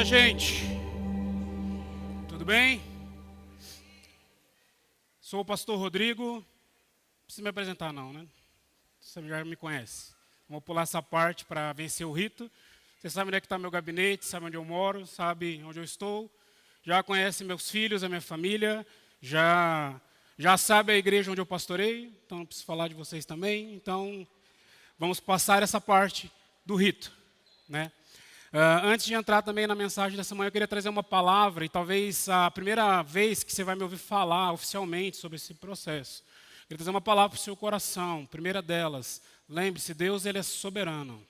dia, gente. Tudo bem? Sou o pastor Rodrigo. Não precisa me apresentar não, né? Você já me conhece. Vou pular essa parte para vencer o rito. Você sabe onde é que está meu gabinete, sabe onde eu moro, sabe onde eu estou. Já conhece meus filhos, a minha família. Já sabe a igreja onde eu pastorei. Então não preciso falar de vocês também. Então vamos passar essa parte do rito, né? Antes de entrar também na mensagem dessa manhã, eu queria trazer uma palavra, e talvez a primeira vez que você vai me ouvir falar oficialmente sobre esse processo. Eu queria trazer uma palavra para o seu coração. Primeira delas, lembre-se, Deus ele é soberano.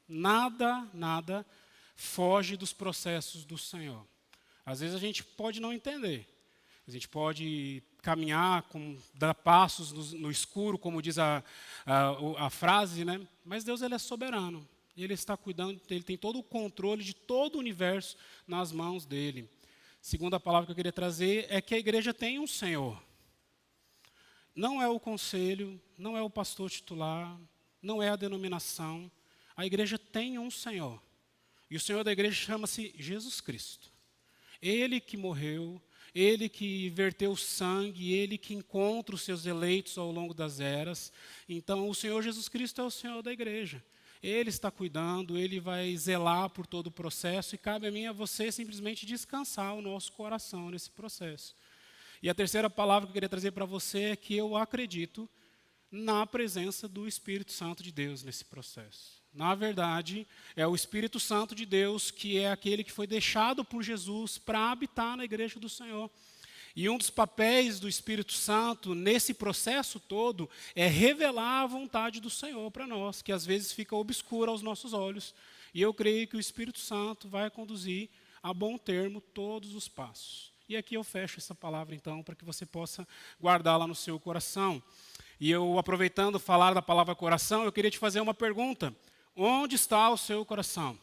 Nada foge dos processos do Senhor. Às vezes a gente pode não entender. A gente pode caminhar, dar passos no escuro, como diz a frase, né? Mas Deus ele é soberano. Ele está cuidando, ele tem todo o controle de todo o universo nas mãos dele. Segunda palavra que eu queria trazer é que a igreja tem um Senhor. Não é o conselho, não é o pastor titular, não é a denominação. A igreja tem um Senhor. E o Senhor da igreja chama-se Jesus Cristo. Ele que morreu, ele que verteu o sangue, ele que encontra os seus eleitos ao longo das eras. Então, o Senhor Jesus Cristo é o Senhor da igreja. Ele está cuidando, ele vai zelar por todo o processo e cabe a mim e a você simplesmente descansar o nosso coração nesse processo. E a terceira palavra que eu queria trazer para você é que eu acredito na presença do Espírito Santo de Deus nesse processo. Na verdade, é o Espírito Santo de Deus que é aquele que foi deixado por Jesus para habitar na igreja do Senhor. E um dos papéis do Espírito Santo nesse processo todo é revelar a vontade do Senhor para nós, que às vezes fica obscura aos nossos olhos. E eu creio que o Espírito Santo vai conduzir a bom termo todos os passos. E aqui eu fecho essa palavra então, para que você possa guardá-la no seu coração. E eu, aproveitando falar da palavra coração, eu queria te fazer uma pergunta. Onde está o seu coração?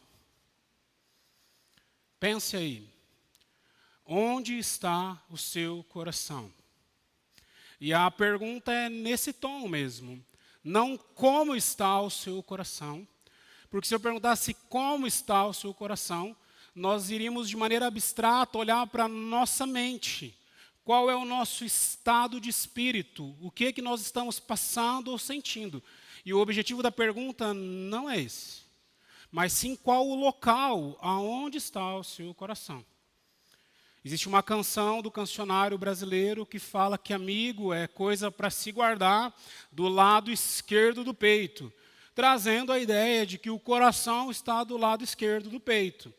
Pense aí. Onde está o seu coração? E a pergunta é nesse tom mesmo. Não como está o seu coração. Porque se eu perguntasse como está o seu coração, nós iríamos de maneira abstrata olhar para a nossa mente. Qual é o nosso estado de espírito? O que é que nós estamos passando ou sentindo? E o objetivo da pergunta não é esse. Mas sim qual o local aonde está o seu coração. Existe uma canção do cancionário brasileiro que fala que amigo é coisa para se guardar do lado esquerdo do peito, trazendo a ideia de que o coração está do lado esquerdo do peito.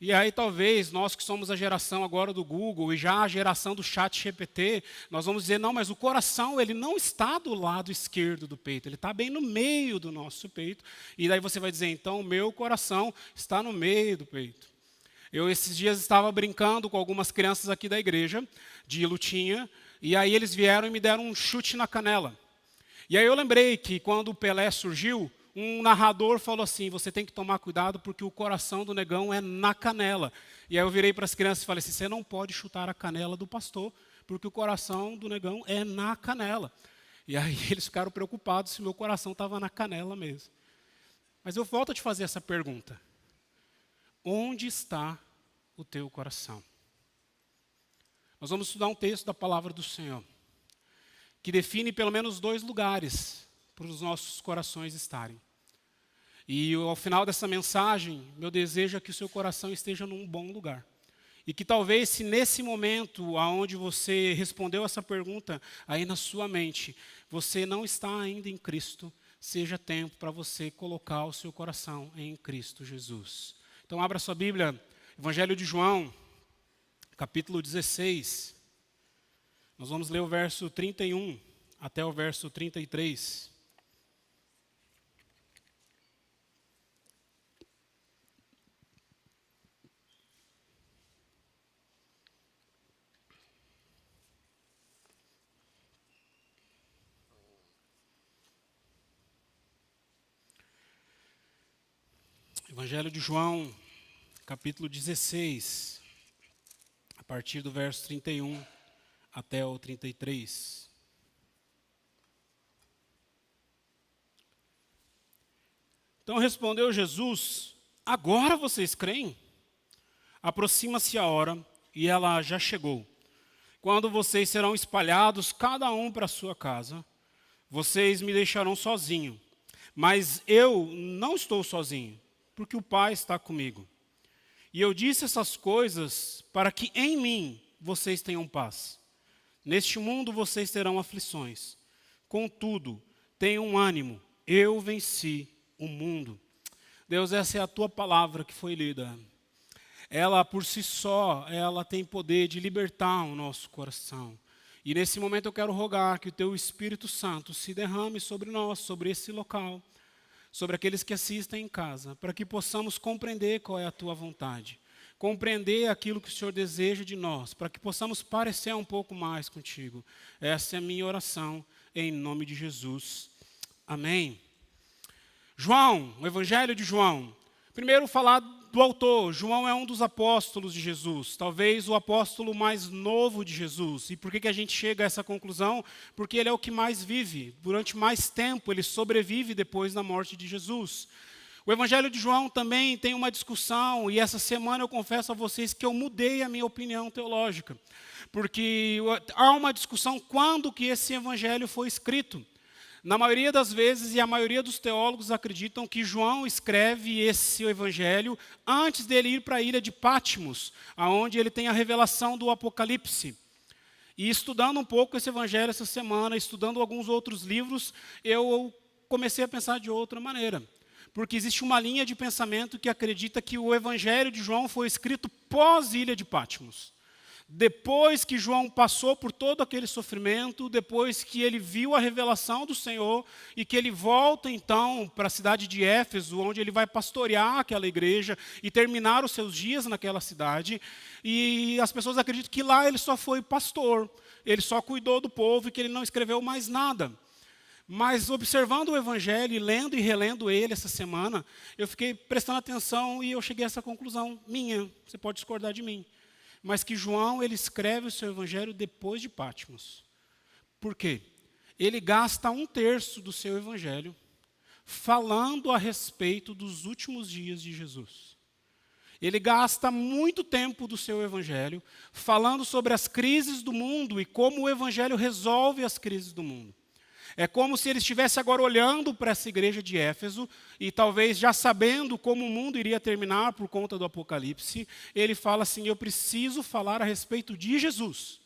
E aí talvez nós que somos a geração agora do Google e já a geração do ChatGPT, nós vamos dizer, não, mas o coração ele não está do lado esquerdo do peito, ele está bem no meio do nosso peito. E daí você vai dizer, então o meu coração está no meio do peito. Eu, esses dias, estava brincando com algumas crianças aqui da igreja, de lutinha, e aí eles vieram e me deram um chute na canela. E aí eu lembrei que quando o Pelé surgiu, um narrador falou assim, você tem que tomar cuidado porque o coração do negão é na canela. E aí eu virei para as crianças e falei assim, você não pode chutar a canela do pastor, porque o coração do negão é na canela. E aí eles ficaram preocupados se meu coração estava na canela mesmo. Mas eu volto a te fazer essa pergunta. Onde está o teu coração? Nós vamos estudar um texto da palavra do Senhor, que define pelo menos 2 lugares para os nossos corações estarem. E ao final dessa mensagem, meu desejo é que o seu coração esteja num bom lugar. E que talvez se nesse momento onde você respondeu essa pergunta, aí na sua mente, você não está ainda em Cristo, seja tempo para você colocar o seu coração em Cristo Jesus. Então, abra sua Bíblia, Evangelho de João, capítulo 16. Nós vamos ler o verso 31 até o verso 33. Evangelho de João, capítulo 16, a partir do verso 31 até o 33. Então respondeu Jesus, agora vocês creem? Aproxima-se a hora, e ela já chegou, quando vocês serão espalhados, cada um para a sua casa. Vocês me deixarão sozinho, mas eu não estou sozinho, porque o Pai está comigo. E eu disse essas coisas para que em mim vocês tenham paz. Neste mundo vocês terão aflições. Contudo, tenham ânimo, eu venci o mundo. Deus, essa é a tua palavra que foi lida. Ela por si só, ela tem poder de libertar o nosso coração. E nesse momento eu quero rogar que o teu Espírito Santo se derrame sobre nós, sobre esse local, sobre aqueles que assistem em casa, para que possamos compreender qual é a tua vontade, compreender aquilo que o Senhor deseja de nós, para que possamos parecer um pouco mais contigo. Essa é a minha oração, em nome de Jesus. Amém. João, o Evangelho de João. Primeiro falar do autor. João é um dos apóstolos de Jesus, talvez o apóstolo mais novo de Jesus. E por que a gente chega a essa conclusão? Porque ele é o que mais vive, durante mais tempo, ele sobrevive depois da morte de Jesus. O Evangelho de João também tem uma discussão, e essa semana eu confesso a vocês que eu mudei a minha opinião teológica, porque há uma discussão quando que esse Evangelho foi escrito. Na maioria das vezes, e a maioria dos teólogos acreditam que João escreve esse evangelho antes dele ir para a ilha de Patmos, onde ele tem a revelação do Apocalipse. E estudando um pouco esse evangelho essa semana, estudando alguns outros livros, eu comecei a pensar de outra maneira. Porque existe uma linha de pensamento que acredita que o evangelho de João foi escrito pós-ilha de Patmos. Depois que João passou por todo aquele sofrimento, depois que ele viu a revelação do Senhor e que ele volta então para a cidade de Éfeso, onde ele vai pastorear aquela igreja e terminar os seus dias naquela cidade, e as pessoas acreditam que lá ele só foi pastor, ele só cuidou do povo e que ele não escreveu mais nada. Mas observando o Evangelho, e lendo e relendo ele essa semana, eu fiquei prestando atenção e eu cheguei a essa conclusão minha, você pode discordar de mim. Mas que João, ele escreve o seu evangelho depois de Patmos. Por quê? Ele gasta 1/3 do seu evangelho falando a respeito dos últimos dias de Jesus. Ele gasta muito tempo do seu evangelho falando sobre as crises do mundo e como o evangelho resolve as crises do mundo. É como se ele estivesse agora olhando para essa igreja de Éfeso e talvez já sabendo como o mundo iria terminar por conta do Apocalipse, ele fala assim, eu preciso falar a respeito de Jesus,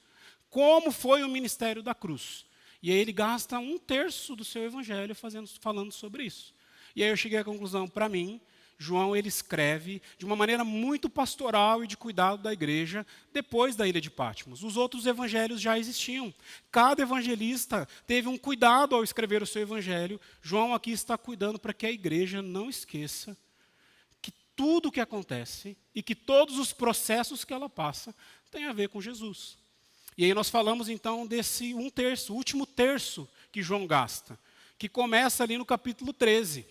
como foi o ministério da cruz. E aí ele gasta 1/3 do seu evangelho falando sobre isso. E aí eu cheguei à conclusão, para mim, João ele escreve de uma maneira muito pastoral e de cuidado da igreja depois da ilha de Patmos. Os outros evangelhos já existiam. Cada evangelista teve um cuidado ao escrever o seu evangelho. João aqui está cuidando para que a igreja não esqueça que tudo o que acontece e que todos os processos que ela passa tem a ver com Jesus. E aí nós falamos então desse 1/3, o último terço que João gasta, que começa ali no capítulo 13.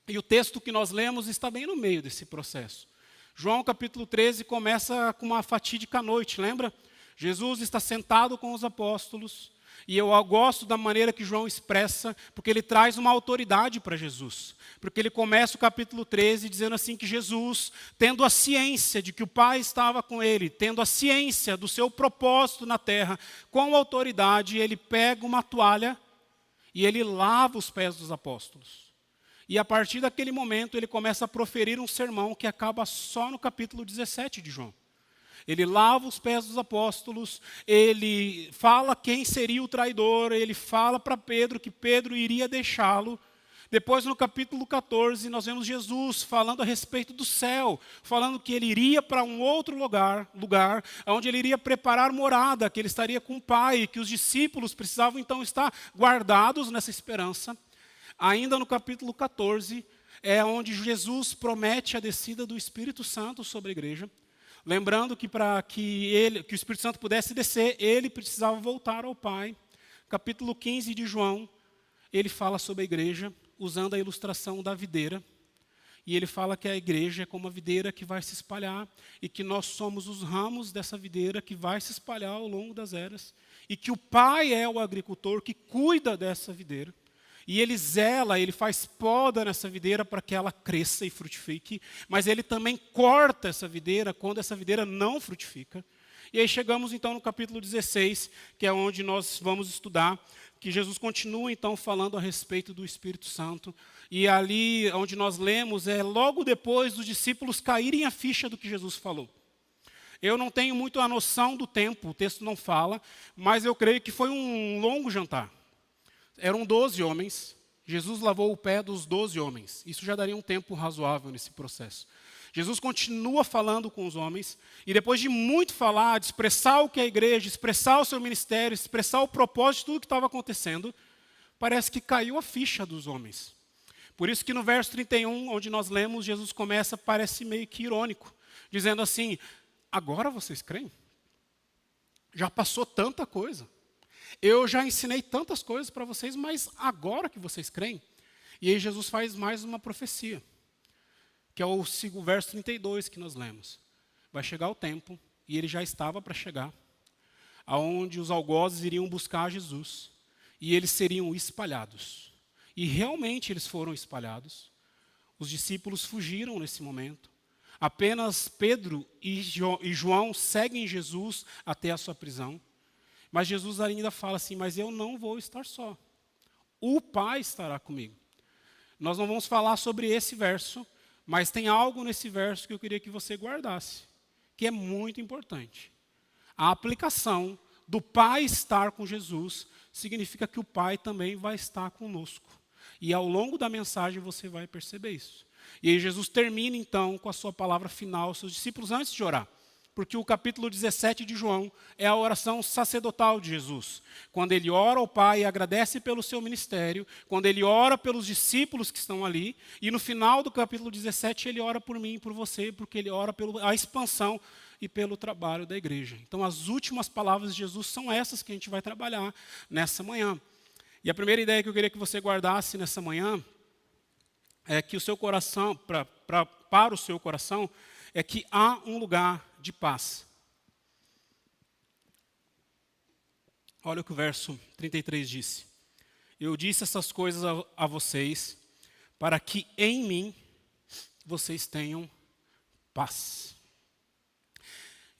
E o texto que nós lemos está bem no meio desse processo. João capítulo 13 começa com uma fatídica noite, lembra? Jesus está sentado com os apóstolos, e eu gosto da maneira que João expressa, porque ele traz uma autoridade para Jesus. Porque ele começa o capítulo 13 dizendo assim que Jesus, tendo a ciência de que o Pai estava com ele, tendo a ciência do seu propósito na terra, com autoridade, ele pega uma toalha e ele lava os pés dos apóstolos. E a partir daquele momento ele começa a proferir um sermão que acaba só no capítulo 17 de João. Ele lava os pés dos apóstolos, ele fala quem seria o traidor, ele fala para Pedro que Pedro iria deixá-lo. Depois no capítulo 14 nós vemos Jesus falando a respeito do céu, falando que ele iria para um outro lugar onde ele iria preparar morada, que ele estaria com o Pai, que os discípulos precisavam então estar guardados nessa esperança. Ainda no capítulo 14, é onde Jesus promete a descida do Espírito Santo sobre a igreja. Lembrando que para que o Espírito Santo pudesse descer, ele precisava voltar ao Pai. Capítulo 15 de João, ele fala sobre a igreja, usando a ilustração da videira. E ele fala que a igreja é como a videira que vai se espalhar, e que nós somos os ramos dessa videira que vai se espalhar ao longo das eras. E que o Pai é o agricultor que cuida dessa videira. E ele zela, ele faz poda nessa videira para que ela cresça e frutifique, mas ele também corta essa videira quando essa videira não frutifica. E aí chegamos então no capítulo 16, que é onde nós vamos estudar, que Jesus continua então falando a respeito do Espírito Santo. E ali onde nós lemos é logo depois dos discípulos caírem a ficha do que Jesus falou. Eu não tenho muito a noção do tempo, o texto não fala, mas eu creio que foi um longo jantar. Eram 12 homens, Jesus lavou o pé dos 12 homens. Isso já daria um tempo razoável nesse processo. Jesus continua falando com os homens, e depois de muito falar, de expressar o que é a igreja, expressar o seu ministério, expressar o propósito de tudo que estava acontecendo, parece que caiu a ficha dos homens. Por isso que no verso 31, onde nós lemos, Jesus começa, parece meio que irônico, dizendo assim, agora vocês creem? Já passou tanta coisa. Eu já ensinei tantas coisas para vocês, mas agora que vocês creem? E aí Jesus faz mais uma profecia, que é o verso 32 que nós lemos. Vai chegar o tempo, e ele já estava para chegar, aonde os algozes iriam buscar Jesus, e eles seriam espalhados. E realmente eles foram espalhados. Os discípulos fugiram nesse momento. Apenas Pedro e João seguem Jesus até a sua prisão. Mas Jesus ainda fala assim, mas eu não vou estar só. O Pai estará comigo. Nós não vamos falar sobre esse verso, mas tem algo nesse verso que eu queria que você guardasse, que é muito importante. A aplicação do Pai estar com Jesus significa que o Pai também vai estar conosco. E ao longo da mensagem você vai perceber isso. E aí Jesus termina então com a sua palavra final aos seus discípulos antes de orar. Porque o capítulo 17 de João é a oração sacerdotal de Jesus. Quando ele ora ao Pai e agradece pelo seu ministério, quando ele ora pelos discípulos que estão ali, e no final do capítulo 17 ele ora por mim e por você, porque ele ora pela expansão e pelo trabalho da igreja. Então as últimas palavras de Jesus são essas que a gente vai trabalhar nessa manhã. E a primeira ideia que eu queria que você guardasse nessa manhã é que o seu coração, para o seu coração, é que há um lugar de paz. Olha o que o verso 33 disse. Eu disse essas coisas a vocês, para que em mim vocês tenham paz.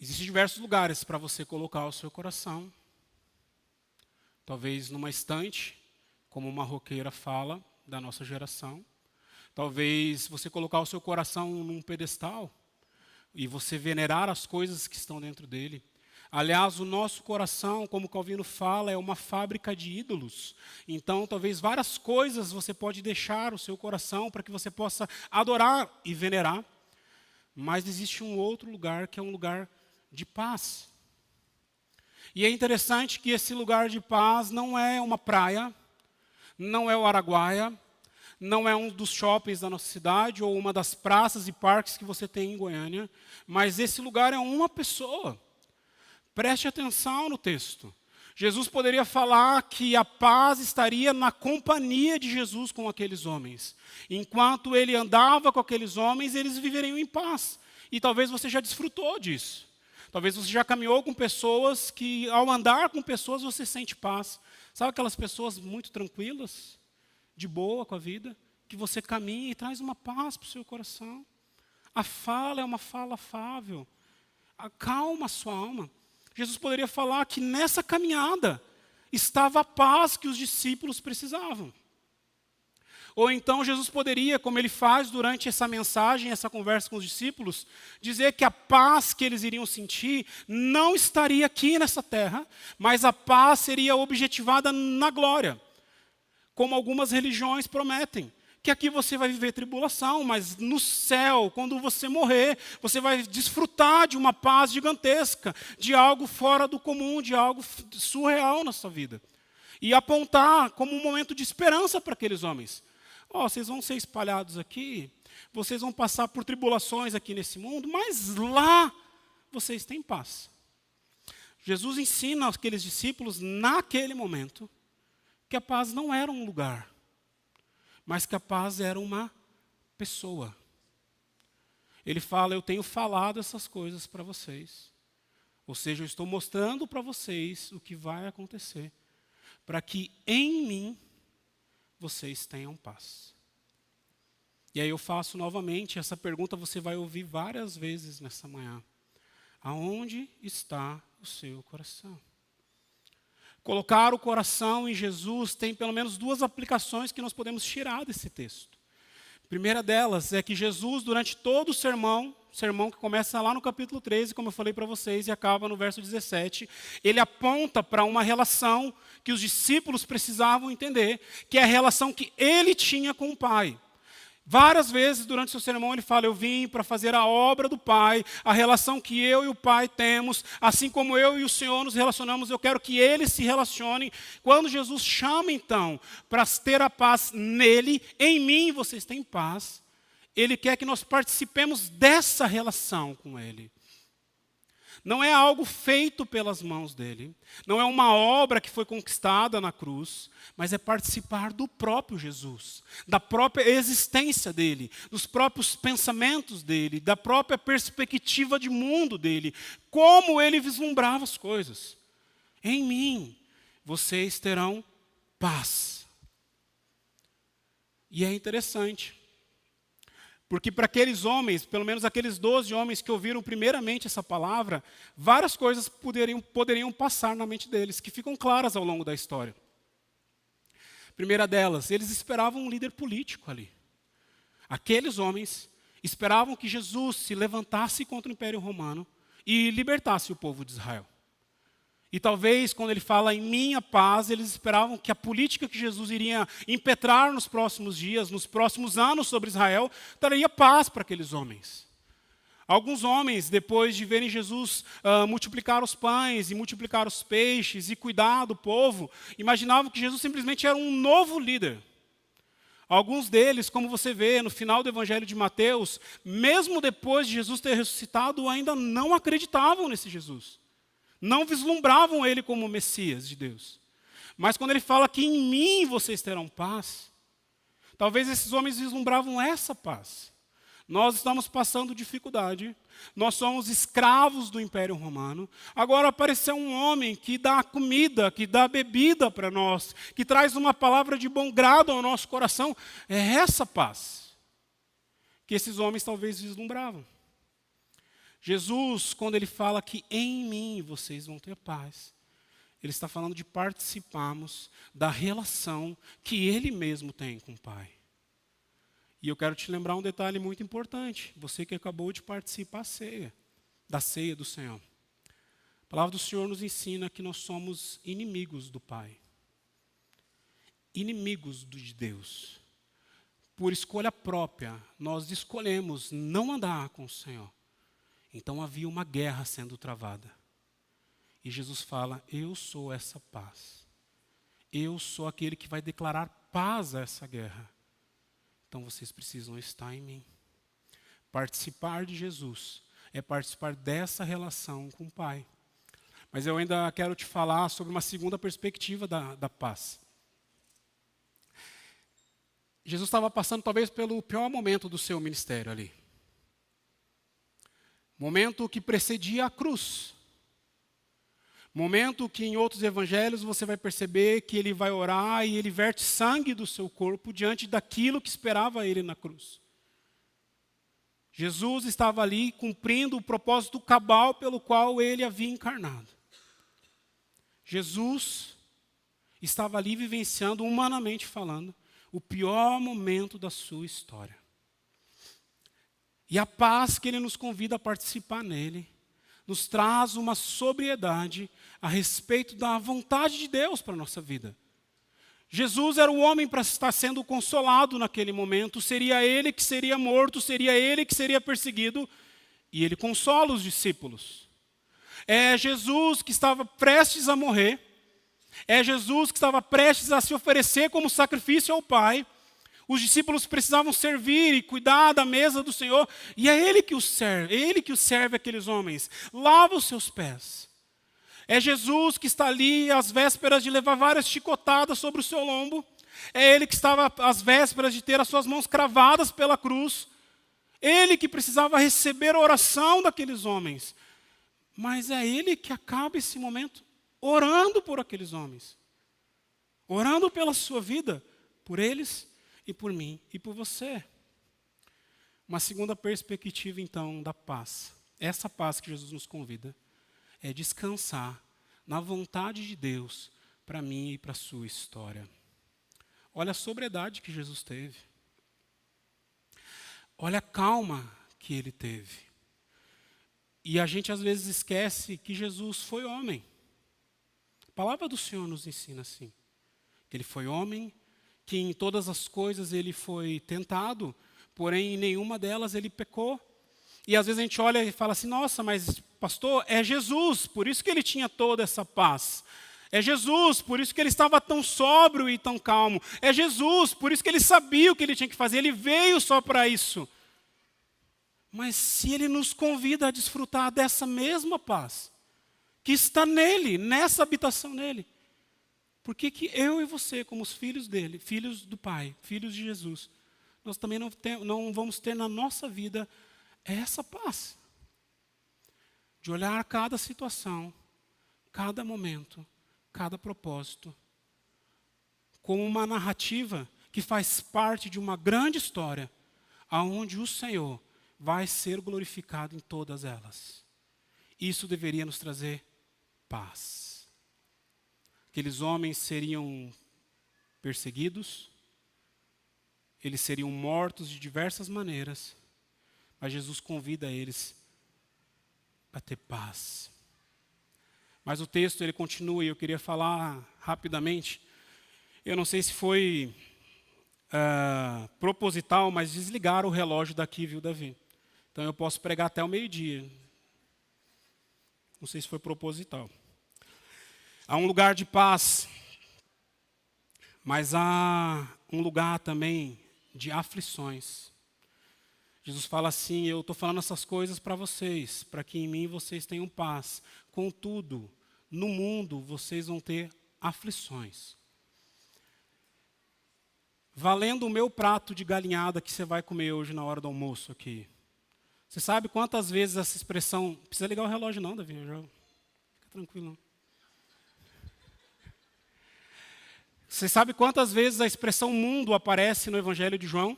Existem diversos lugares para você colocar o seu coração. Talvez numa estante, como uma roqueira fala da nossa geração. Talvez você colocar o seu coração num pedestal e você venerar as coisas que estão dentro dele. Aliás, o nosso coração, como Calvino fala, é uma fábrica de ídolos. Então, talvez várias coisas você pode deixar o seu coração para que você possa adorar e venerar. Mas existe um outro lugar que é um lugar de paz. E é interessante que esse lugar de paz não é uma praia, não é o Araguaia, não é um dos shoppings da nossa cidade ou uma das praças e parques que você tem em Goiânia, mas esse lugar é uma pessoa. Preste atenção no texto. Jesus poderia falar que a paz estaria na companhia de Jesus com aqueles homens. Enquanto ele andava com aqueles homens, eles viveriam em paz. E talvez você já desfrutou disso. Talvez você já caminhou com pessoas que, ao andar com pessoas, você sente paz. Sabe aquelas pessoas muito tranquilas, de boa com a vida, que você caminha e traz uma paz para o seu coração. A fala é uma fala afável. Acalma a sua alma. Jesus poderia falar que nessa caminhada estava a paz que os discípulos precisavam. Ou então Jesus poderia, como ele faz durante essa mensagem, essa conversa com os discípulos, dizer que a paz que eles iriam sentir não estaria aqui nessa terra, mas a paz seria objetivada na glória. Como algumas religiões prometem, que aqui você vai viver tribulação, mas no céu, quando você morrer, você vai desfrutar de uma paz gigantesca, de algo fora do comum, de algo surreal na sua vida. E apontar como um momento de esperança para aqueles homens. Vocês vão ser espalhados aqui, vocês vão passar por tribulações aqui nesse mundo, mas lá vocês têm paz. Jesus ensina aqueles discípulos, naquele momento, que a paz não era um lugar, mas que a paz era uma pessoa. Ele fala, eu tenho falado essas coisas para vocês. Ou seja, eu estou mostrando para vocês o que vai acontecer, para que em mim vocês tenham paz. E aí eu faço novamente essa pergunta, você vai ouvir várias vezes nessa manhã. Aonde está o seu coração? Colocar o coração em Jesus tem pelo menos duas aplicações que nós podemos tirar desse texto. A primeira delas é que Jesus, durante todo o sermão que começa lá no capítulo 13, como eu falei para vocês, e acaba no verso 17, ele aponta para uma relação que os discípulos precisavam entender, que é a relação que ele tinha com o Pai. Várias vezes durante o seu sermão ele fala, eu vim para fazer a obra do Pai, a relação que eu e o Pai temos, assim como eu e o Senhor nos relacionamos, eu quero que eles se relacionem. Quando Jesus chama então para ter a paz nele, em mim vocês têm paz, ele quer que nós participemos dessa relação com ele. Não é algo feito pelas mãos dele, não é uma obra que foi conquistada na cruz, mas é participar do próprio Jesus, da própria existência dele, dos próprios pensamentos dele, da própria perspectiva de mundo dele, como ele vislumbrava as coisas. Em mim, vocês terão paz. E é interessante, porque para aqueles homens, pelo menos aqueles 12 homens que ouviram primeiramente essa palavra, várias coisas poderiam passar na mente deles, que ficam claras ao longo da história. Primeira delas, eles esperavam um líder político ali. Aqueles homens esperavam que Jesus se levantasse contra o Império Romano e libertasse o povo de Israel. E talvez, quando ele fala em minha paz, eles esperavam que a política que Jesus iria impetrar nos próximos dias, nos próximos anos sobre Israel, traria paz para aqueles homens. Alguns homens, depois de verem Jesus multiplicar os pães e multiplicar os peixes e cuidar do povo, imaginavam que Jesus simplesmente era um novo líder. Alguns deles, como você vê no final do Evangelho de Mateus, mesmo depois de Jesus ter ressuscitado, ainda não acreditavam nesse Jesus. Não vislumbravam ele como o Messias de Deus. Mas quando ele fala que em mim vocês terão paz, talvez esses homens vislumbravam essa paz. Nós estamos passando dificuldade, nós somos escravos do Império Romano. Agora apareceu um homem que dá comida, que dá bebida para nós, que traz uma palavra de bom grado ao nosso coração. É essa paz que esses homens talvez vislumbravam. Jesus, quando ele fala que em mim vocês vão ter paz, ele está falando de participarmos da relação que ele mesmo tem com o Pai. E eu quero te lembrar um detalhe muito importante. Você que acabou de participar da ceia do Senhor. A palavra do Senhor nos ensina que nós somos inimigos do Pai. Inimigos de Deus. Por escolha própria, nós escolhemos não andar com o Senhor. Então havia uma guerra sendo travada. E Jesus fala, eu sou essa paz. Eu sou aquele que vai declarar paz a essa guerra. Então vocês precisam estar em mim. Participar de Jesus é participar dessa relação com o Pai. Mas eu ainda quero te falar sobre uma segunda perspectiva da paz. Jesus estava passando talvez pelo pior momento do seu ministério ali. Momento que precedia a cruz. Momento que em outros evangelhos você vai perceber que ele vai orar e ele verte sangue do seu corpo diante daquilo que esperava ele na cruz. Jesus estava ali cumprindo o propósito cabal pelo qual ele havia encarnado. Jesus estava ali vivenciando, humanamente falando, o pior momento da sua história. E a paz que ele nos convida a participar nele, nos traz uma sobriedade a respeito da vontade de Deus para a nossa vida. Jesus era o homem para estar sendo consolado naquele momento, seria ele que seria morto, seria ele que seria perseguido, e ele consola os discípulos. É Jesus que estava prestes a morrer, é Jesus que estava prestes a se oferecer como sacrifício ao Pai. Os discípulos precisavam servir e cuidar da mesa do Senhor, e é Ele que os serve aqueles homens, lava os seus pés. É Jesus que está ali às vésperas de levar várias chicotadas sobre o seu lombo, é Ele que estava às vésperas de ter as suas mãos cravadas pela cruz, Ele que precisava receber a oração daqueles homens, mas é Ele que acaba esse momento orando por aqueles homens, orando pela sua vida, por eles e por mim e por você. Uma segunda perspectiva, então, da paz. Essa paz que Jesus nos convida é descansar na vontade de Deus para mim e para a sua história. Olha a sobriedade que Jesus teve. Olha a calma que ele teve. E a gente às vezes esquece que Jesus foi homem. A palavra do Senhor nos ensina assim. Que ele foi homem, que em todas as coisas ele foi tentado, porém em nenhuma delas ele pecou. E às vezes a gente olha e fala assim, nossa, mas pastor, é Jesus, por isso que ele tinha toda essa paz. É Jesus, por isso que ele estava tão sóbrio e tão calmo. É Jesus, por isso que ele sabia o que ele tinha que fazer, ele veio só para isso. Mas se ele nos convida a desfrutar dessa mesma paz, que está nele, nessa habitação nele, por que eu e você, como os filhos dele, filhos do Pai, filhos de Jesus, nós também não vamos ter na nossa vida essa paz? De olhar cada situação, cada momento, cada propósito, como uma narrativa que faz parte de uma grande história, aonde o Senhor vai ser glorificado em todas elas. Isso deveria nos trazer paz. Aqueles homens seriam perseguidos, eles seriam mortos de diversas maneiras, mas Jesus convida eles a ter paz. Mas o texto ele continua e eu queria falar rapidamente. Eu não sei se foi proposital, mas desligaram o relógio daqui, viu, Davi? Então eu posso pregar até o meio-dia. Não sei se foi proposital. Há um lugar de paz, mas há um lugar também de aflições. Jesus fala assim, eu estou falando essas coisas para vocês, para que em mim vocês tenham paz. Contudo, no mundo vocês vão ter aflições. Valendo o meu prato de galinhada que você vai comer hoje na hora do almoço aqui. Você sabe quantas vezes essa expressão... Não precisa ligar o relógio não, Davi, fica tranquilo. Você sabe quantas vezes a expressão mundo aparece no Evangelho de João?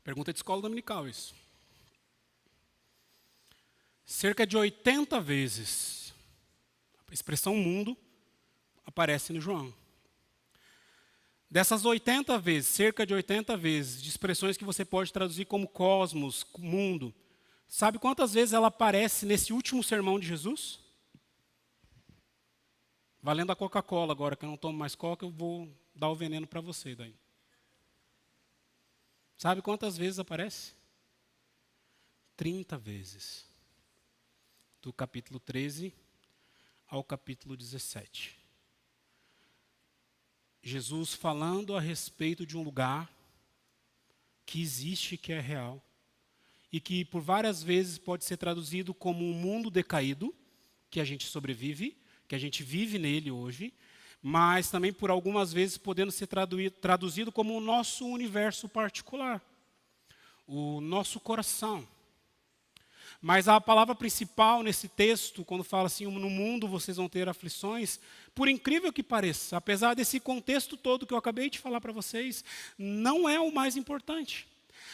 Pergunta de escola dominical isso. Cerca de 80 vezes a expressão mundo aparece no João. Dessas 80 vezes, cerca de 80 vezes, de expressões que você pode traduzir como cosmos, mundo, sabe quantas vezes ela aparece nesse último sermão de Jesus? Valendo a Coca-Cola agora, que eu não tomo mais Coca, eu vou dar o veneno para você daí. Sabe quantas vezes aparece? 30 vezes. Do capítulo 13 ao capítulo 17. Jesus falando a respeito de um lugar que existe, que é real, e que por várias vezes pode ser traduzido como um mundo decaído, que a gente sobrevive, que a gente vive nele hoje, mas também por algumas vezes podendo ser traduzido como o nosso universo particular, o nosso coração. Mas a palavra principal nesse texto, quando fala assim, no mundo vocês vão ter aflições, por incrível que pareça, apesar desse contexto todo que eu acabei de falar para vocês, não é o mais importante.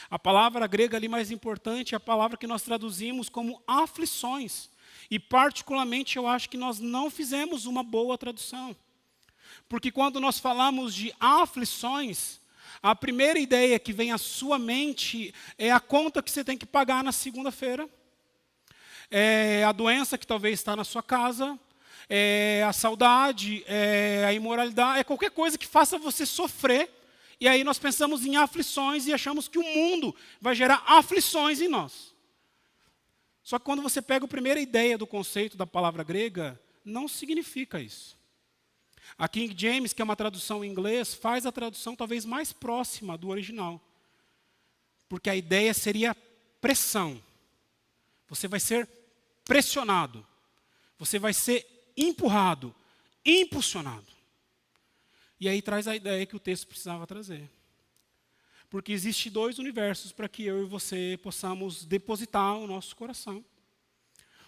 A palavra grega ali mais importante é a palavra que nós traduzimos como aflições. E particularmente eu acho que nós não fizemos uma boa tradução. Porque quando nós falamos de aflições, a primeira ideia que vem à sua mente é a conta que você tem que pagar na segunda-feira. É a doença que talvez está na sua casa, é a saudade, é a imoralidade, é qualquer coisa que faça você sofrer. E aí nós pensamos em aflições e achamos que o mundo vai gerar aflições em nós. Só que quando você pega a primeira ideia do conceito da palavra grega, não significa isso. A King James, que é uma tradução em inglês, faz a tradução talvez mais próxima do original. Porque a ideia seria pressão. Você vai ser pressionado. Você vai ser empurrado, impulsionado. E aí traz a ideia que o texto precisava trazer. Porque existe dois universos para que eu e você possamos depositar o nosso coração.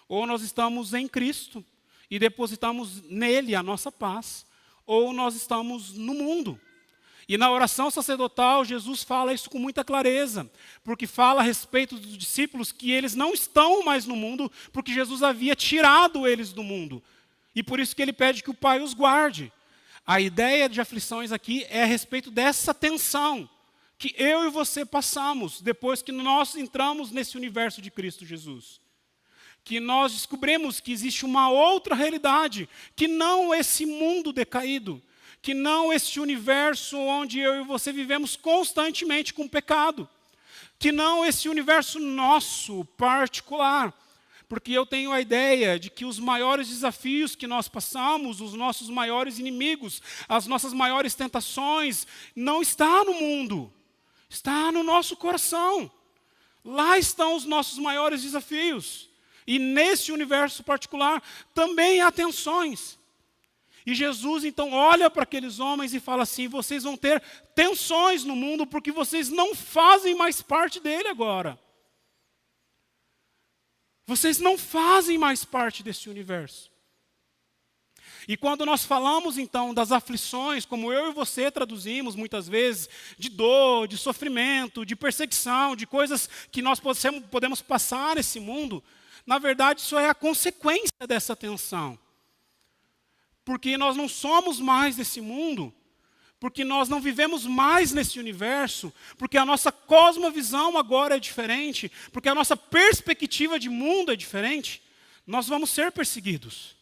Ou nós estamos em Cristo e depositamos nele a nossa paz, ou nós estamos no mundo. E na oração sacerdotal, Jesus fala isso com muita clareza, porque fala a respeito dos discípulos que eles não estão mais no mundo, porque Jesus havia tirado eles do mundo. E por isso que ele pede que o Pai os guarde. A ideia de aflições aqui é a respeito dessa tensão que eu e você passamos depois que nós entramos nesse universo de Cristo Jesus. Que nós descobrimos que existe uma outra realidade, que não esse mundo decaído, que não este universo onde eu e você vivemos constantemente com pecado, que não esse universo nosso particular, porque eu tenho a ideia de que os maiores desafios que nós passamos, os nossos maiores inimigos, as nossas maiores tentações, não está no mundo, está no nosso coração. Lá estão os nossos maiores desafios. E nesse universo particular também há tensões. E Jesus então olha para aqueles homens e fala assim: vocês vão ter tensões no mundo porque vocês não fazem mais parte dele agora. Vocês não fazem mais parte desse universo. E quando nós falamos então das aflições, como eu e você traduzimos muitas vezes, de dor, de sofrimento, de perseguição, de coisas que nós podemos passar nesse mundo, na verdade isso é a consequência dessa tensão. Porque nós não somos mais desse mundo, porque nós não vivemos mais nesse universo, porque a nossa cosmovisão agora é diferente, porque a nossa perspectiva de mundo é diferente, nós vamos ser perseguidos.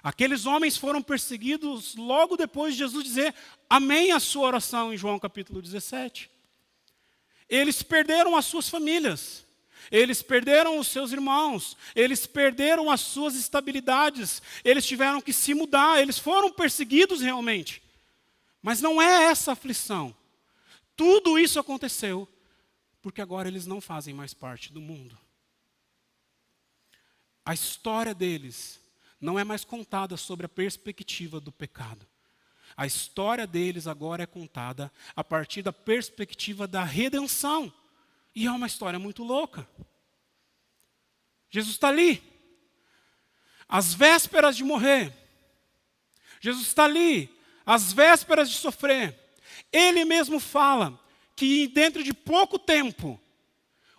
Aqueles homens foram perseguidos logo depois de Jesus dizer amém à sua oração em João capítulo 17. Eles perderam as suas famílias. Eles perderam os seus irmãos, eles perderam as suas estabilidades, eles tiveram que se mudar, eles foram perseguidos realmente. Mas não é essa aflição. Tudo isso aconteceu porque agora eles não fazem mais parte do mundo. A história deles não é mais contada sobre a perspectiva do pecado. A história deles agora é contada a partir da perspectiva da redenção. E é uma história muito louca. Jesus está ali, às vésperas de morrer. Jesus está ali, às vésperas de sofrer. Ele mesmo fala que dentro de pouco tempo,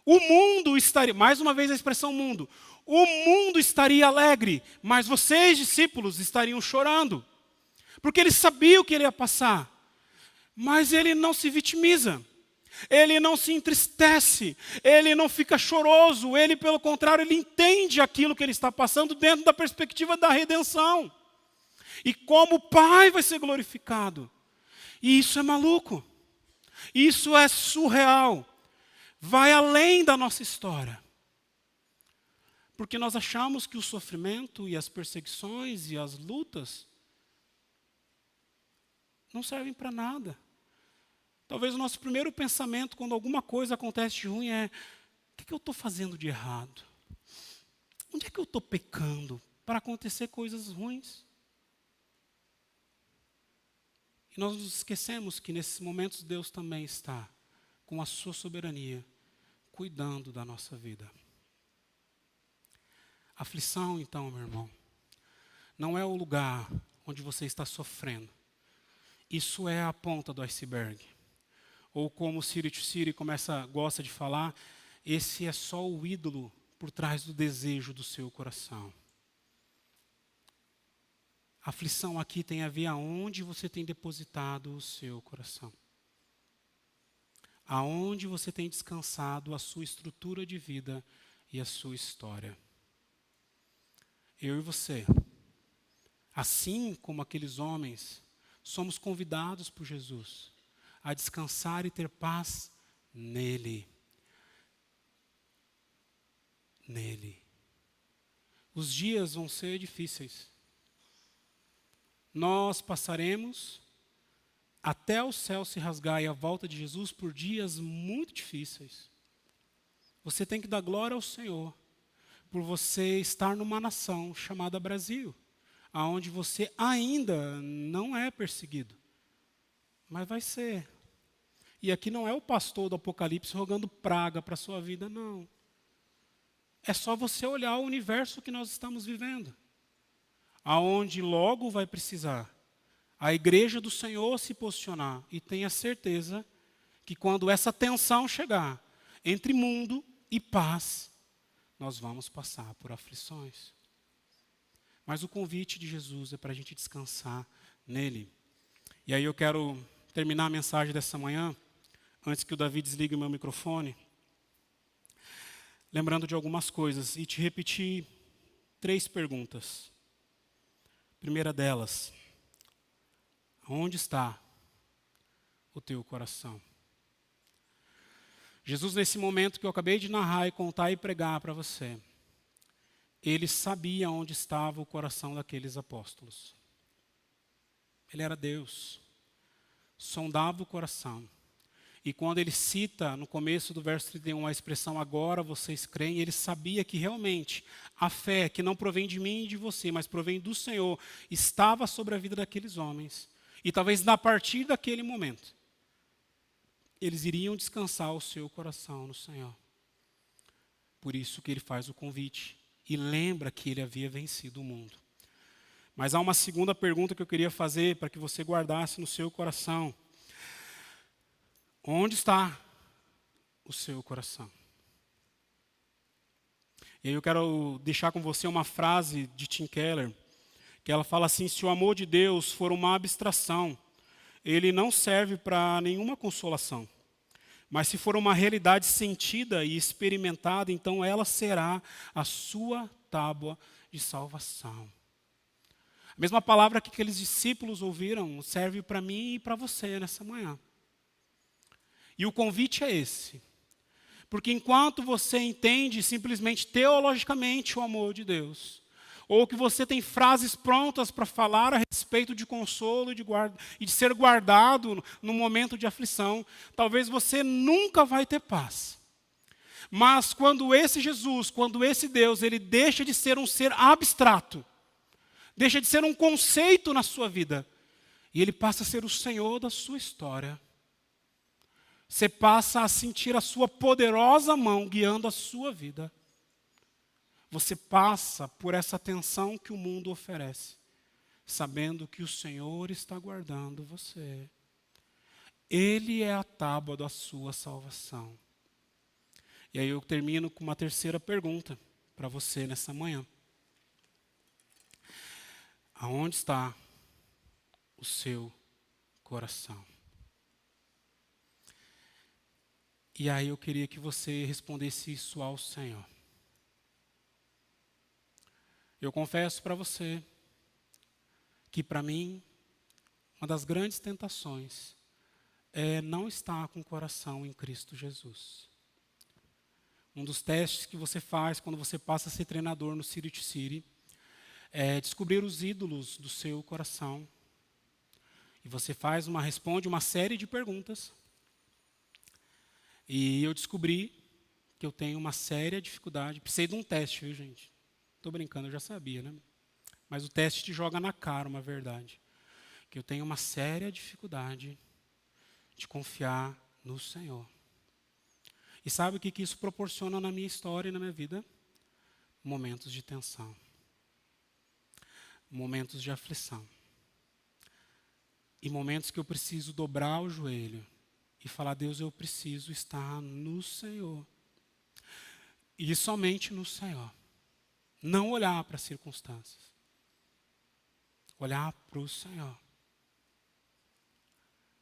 o mundo estaria, mais uma vez a expressão mundo, o mundo estaria alegre, mas vocês, discípulos, estariam chorando. Porque ele sabia o que ele ia passar, mas ele não se vitimiza. Ele não se entristece, ele não fica choroso, ele, pelo contrário, ele entende aquilo que ele está passando dentro da perspectiva da redenção. E como o Pai vai ser glorificado. E isso é maluco, isso é surreal, vai além da nossa história. Porque nós achamos que o sofrimento e as perseguições e as lutas não servem para nada. Talvez o nosso primeiro pensamento, quando alguma coisa acontece de ruim, é: o que eu estou fazendo de errado? Onde é que eu estou pecando para acontecer coisas ruins? E nós nos esquecemos que nesses momentos Deus também está, com a sua soberania, cuidando da nossa vida. Aflição, então, meu irmão, não é o lugar onde você está sofrendo. Isso é a ponta do iceberg. Ou como o Siri gosta de falar, esse é só o ídolo por trás do desejo do seu coração. A aflição aqui tem a ver aonde você tem depositado o seu coração. Aonde você tem descansado a sua estrutura de vida e a sua história. Eu e você, assim como aqueles homens, somos convidados por Jesus a descansar e ter paz nele. Nele. Os dias vão ser difíceis. Nós passaremos até o céu se rasgar e a volta de Jesus por dias muito difíceis. Você tem que dar glória ao Senhor por você estar numa nação chamada Brasil, aonde você ainda não é perseguido, mas vai ser. E aqui não é o pastor do Apocalipse rogando praga para a sua vida, não. é só você olhar o universo que nós estamos vivendo, aonde logo vai precisar a igreja do Senhor se posicionar. E tenha certeza que quando essa tensão chegar entre mundo e paz, nós vamos passar por aflições. Mas o convite de Jesus é para a gente descansar nele. E aí eu quero terminar a mensagem dessa manhã, antes que o Davi desligue o meu microfone, lembrando de algumas coisas e te repetir 3 perguntas. Primeira delas, onde está o teu coração? Jesus, nesse momento que eu acabei de narrar e contar e pregar para você, ele sabia onde estava o coração daqueles apóstolos. Ele era Deus, sondava o coração. E quando ele cita no começo do verso 31 a expressão agora vocês creem, ele sabia que realmente a fé que não provém de mim e de você, mas provém do Senhor, estava sobre a vida daqueles homens. E talvez a partir daquele momento, eles iriam descansar o seu coração no Senhor. Por isso que ele faz o convite e lembra que ele havia vencido o mundo. Mas há uma segunda pergunta que eu queria fazer para que você guardasse no seu coração. Onde está o seu coração? E aí eu quero deixar com você uma frase de Tim Keller, que ela fala assim: se o amor de Deus for uma abstração, ele não serve para nenhuma consolação. Mas se for uma realidade sentida e experimentada, então ela será a sua tábua de salvação. A mesma palavra que aqueles discípulos ouviram serve para mim e para você nessa manhã. E o convite é esse. Porque enquanto você entende simplesmente teologicamente o amor de Deus, ou que você tem frases prontas para falar a respeito de consolo e de ser guardado no momento de aflição, talvez você nunca vai ter paz. Mas quando esse Jesus, quando esse Deus, ele deixa de ser um ser abstrato, deixa de ser um conceito na sua vida, e ele passa a ser o Senhor da sua história, você passa a sentir a sua poderosa mão guiando a sua vida. Você passa por essa tensão que o mundo oferece, sabendo que o Senhor está guardando você. Ele é a tábua da sua salvação. E aí eu termino com uma terceira pergunta para você nessa manhã. Aonde está o seu coração? E aí eu queria que você respondesse isso ao Senhor. Eu confesso para você que para mim, uma das grandes tentações é não estar com o coração em Cristo Jesus. Um dos testes que você faz quando você passa a ser treinador no City to City é descobrir os ídolos do seu coração. E você responde uma série de perguntas. E eu descobri que eu tenho uma séria dificuldade. Precisei de um teste, viu, gente? Estou brincando, eu já sabia, né? Mas o teste te joga na cara uma verdade. Que eu tenho uma séria dificuldade de confiar no Senhor. E sabe o que isso proporciona na minha história e na minha vida? Momentos de tensão. Momentos de aflição. E momentos que eu preciso dobrar o joelho e falar: Deus, eu preciso estar no Senhor. E somente no Senhor. Não olhar para as circunstâncias. Olhar para o Senhor.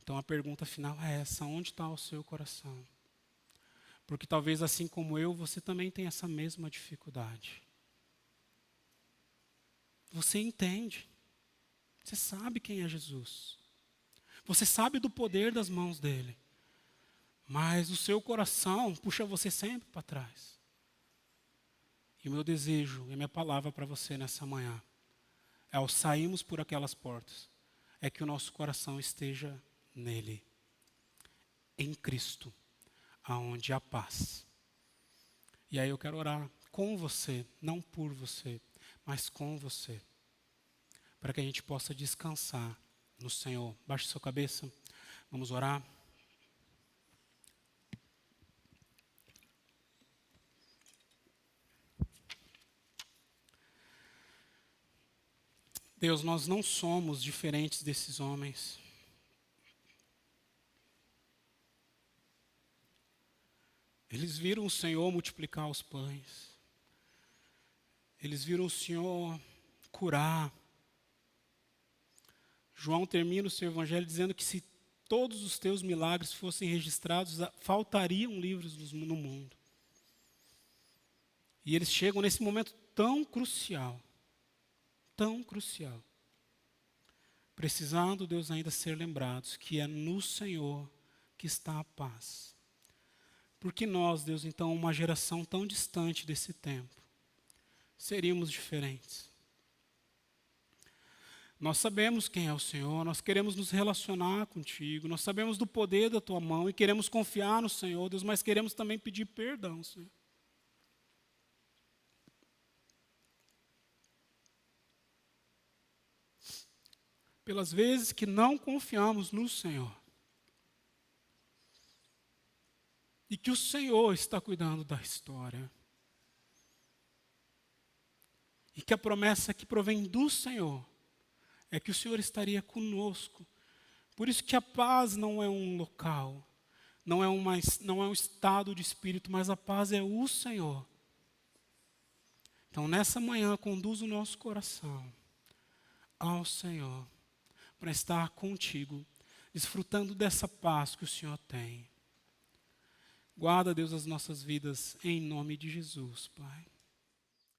Então a pergunta final é essa: onde está o seu coração? Porque talvez assim como eu, você também tem essa mesma dificuldade. Você entende. Você sabe quem é Jesus. Você sabe do poder das mãos dele. Mas o seu coração puxa você sempre para trás. E o meu desejo e a minha palavra para você nessa manhã é, ao sairmos por aquelas portas, é que o nosso coração esteja nele, em Cristo, aonde há paz. E aí eu quero orar com você, não por você, mas com você, para que a gente possa descansar no Senhor. Baixe sua cabeça, vamos orar. Deus, nós não somos diferentes desses homens. Eles viram o Senhor multiplicar os pães. Eles viram o Senhor curar. João termina o seu evangelho dizendo que se todos os teus milagres fossem registrados, faltariam livros no mundo. E eles chegam nesse momento tão crucial, precisando, Deus, ainda ser lembrados que é no Senhor que está a paz. Porque nós, Deus, então, uma geração tão distante desse tempo, seríamos diferentes. Nós sabemos quem é o Senhor, nós queremos nos relacionar contigo, nós sabemos do poder da tua mão e queremos confiar no Senhor, Deus, mas queremos também pedir perdão, Senhor. Pelas vezes que não confiamos no Senhor. E que o Senhor está cuidando da história. E que a promessa que provém do Senhor é que o Senhor estaria conosco. Por isso que a paz não é um local, não é um estado de espírito, mas a paz é o Senhor. Então, nessa manhã, conduz o nosso coração ao Senhor, para estar contigo, desfrutando dessa paz que o Senhor tem. Guarda, Deus, as nossas vidas em nome de Jesus, Pai.